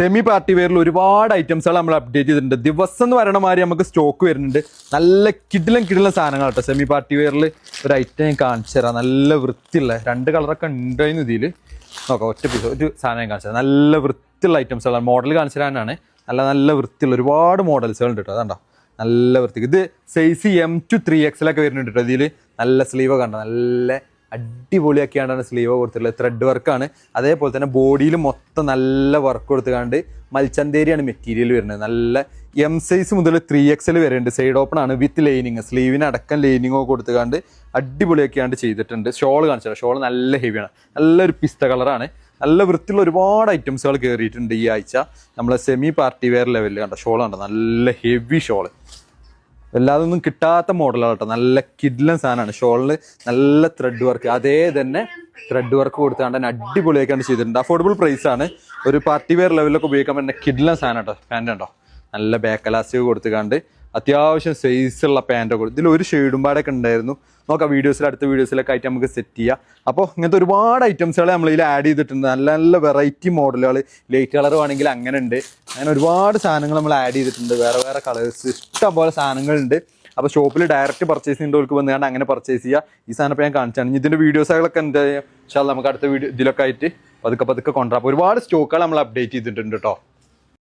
Semi party വെയറിൽ ഒരുപാട് ഐറ്റംസുകൾ നമ്മൾ update ചെയ്തിട്ടുണ്ട്. ദിവസം എന്ന് പറയുന്ന മാതിരി നമുക്ക് സ്റ്റോക്ക് വരുന്നുണ്ട്. നല്ല കിടിലം സാധനങ്ങൾ കേട്ടോ. സെമി പാർട്ടി വെയറിൽ ഒരു ഐറ്റം ഞാൻ കാണിച്ചു തരാം. നല്ല വൃത്തിയുള്ള 2 കളറൊക്കെ ഉണ്ടായിരുന്നു ഇതിൽ. നോക്കാം, ഒരു സാധനം ഞാൻ കാണിച്ചു തരാം. നല്ല വൃത്തിയുള്ള ഐറ്റംസുകളാണ്. മോഡൽ കാണിച്ചു തരാനാണ്. നല്ല വൃത്തിയുള്ള ഒരുപാട് മോഡൽസുകൾ ഉണ്ട് കേട്ടോ. അതുണ്ടോ, നല്ല വൃത്തി. ഇത് സൈസ് M to 3XL ഒക്കെ വരുന്നുണ്ട് കേട്ടോ. ഇതിൽ നല്ല സ്ലീവ് കണ്ടോ, നല്ല അടിപൊളിയാക്കിയാണ്ടാണ് സ്ലീവ് കൊടുത്തിട്ടുള്ളത്. ത്രെഡ് വർക്കാണ്. അതേപോലെ തന്നെ ബോഡിയിൽ മൊത്തം നല്ല വർക്ക് കൊടുത്തുകൊണ്ട് മൽച്ചന്തേരിയാണ് മെറ്റീരിയൽ വരുന്നത്. നല്ല M സൈസ് മുതൽ 3XL വരെയുണ്ട്. സൈഡ് ഓപ്പൺ ആണ് വിത്ത് ലൈനിങ്. സ്ലീവിന് അടക്കം ലൈനിങ്ങോ കൊടുത്തുകൊണ്ട് അടിപൊളിയാക്കിയാണ്ട് ചെയ്തിട്ടുണ്ട്. ഷോൾ കാണിച്ചാൽ ഷോൾ നല്ല ഹെവിയാണ്. നല്ലൊരു പിസ്ത കളറാണ്. നല്ല വൃത്തിയുള്ള ഒരുപാട് ഐറ്റംസുകൾ കയറിയിട്ടുണ്ട് ഈ ആഴ്ച. നമ്മളെ സെമി പാർട്ടി വെയർ ലെവലിൽ കണ്ട ഷോൾ കണ്ടോ, നല്ല ഹെവി ഷോള്. എല്ലാതൊന്നും കിട്ടാത്ത മോഡലാണ് കേട്ടോ. നല്ല കിഡ്ലൻ സാധനമാണ്. ഷോളിൽ നല്ല ത്രെഡ് വർക്ക്, അതേ തന്നെ ത്രെഡ് വർക്ക് കൊടുത്താണ്ട് തന്നെ അടിപൊളിയായിക്കാണ് ചെയ്തിട്ടുണ്ട്. അഫോർഡബിൾ പ്രൈസ് ആണ്. ഒരു പാർട്ടി വെയർ ലെവലിലൊക്കെ ഉപയോഗിക്കാൻ പറ്റുന്ന കിഡ്ലൻ സാധനം കേട്ടോ. പാൻറ് ഉണ്ടോ, നല്ല ബാക്ക് എലാസ്റ്റിക് കൊടുത്തുകൊണ്ട് അത്യാവശ്യം സൈസുള്ള പാൻറ്റൊക്കെ കൊടുത്തു. ഇതിൽ ഒരു ഷെയ്ഡും പാടൊക്കെ ഉണ്ടായിരുന്നു. നോക്കാം, അടുത്ത വീഡിയോസിലൊക്കെ ആയിട്ട് നമുക്ക് സെറ്റ് ചെയ്യാം. അപ്പോൾ ഇങ്ങനത്തെ ഒരുപാട് ഐറ്റംസുകൾ നമ്മളിതിൽ ആഡ് ചെയ്തിട്ടുണ്ട്. നല്ല വെറൈറ്റി മോഡലുകൾ. ലൈറ്റ് കളർ വേണമെങ്കിൽ അങ്ങനെ ഉണ്ട്. അങ്ങനെ ഒരുപാട് സാധനങ്ങൾ നമ്മൾ ആഡ് ചെയ്തിട്ടുണ്ട്. വേറെ കളേഴ്സ് ഇഷ്ടം പോലെ സാധനങ്ങളുണ്ട്. അപ്പോൾ ഷോപ്പിൽ ഡയറക്റ്റ് പർച്ചേസ് ചെയ്യുന്നവർക്ക് വന്നുകൊണ്ട് അങ്ങനെ പർച്ചേസ് ചെയ്യുക. ഈ സാധനം ഇപ്പോൾ ഞാൻ കാണിച്ചാണ്. ഇതിൻ്റെ വീഡിയോസുകളൊക്കെ എന്താ വെച്ചാൽ നമുക്ക് അടുത്ത വീഡിയോ ഇതിലൊക്കെ ആയിട്ട് പതുക്കെ കൊണ്ടുവരാം. അപ്പോൾ ഒരുപാട് സ്റ്റോക്കുകൾ നമ്മൾ അപ്ഡേറ്റ് ചെയ്തിട്ടുണ്ട് കേട്ടോ.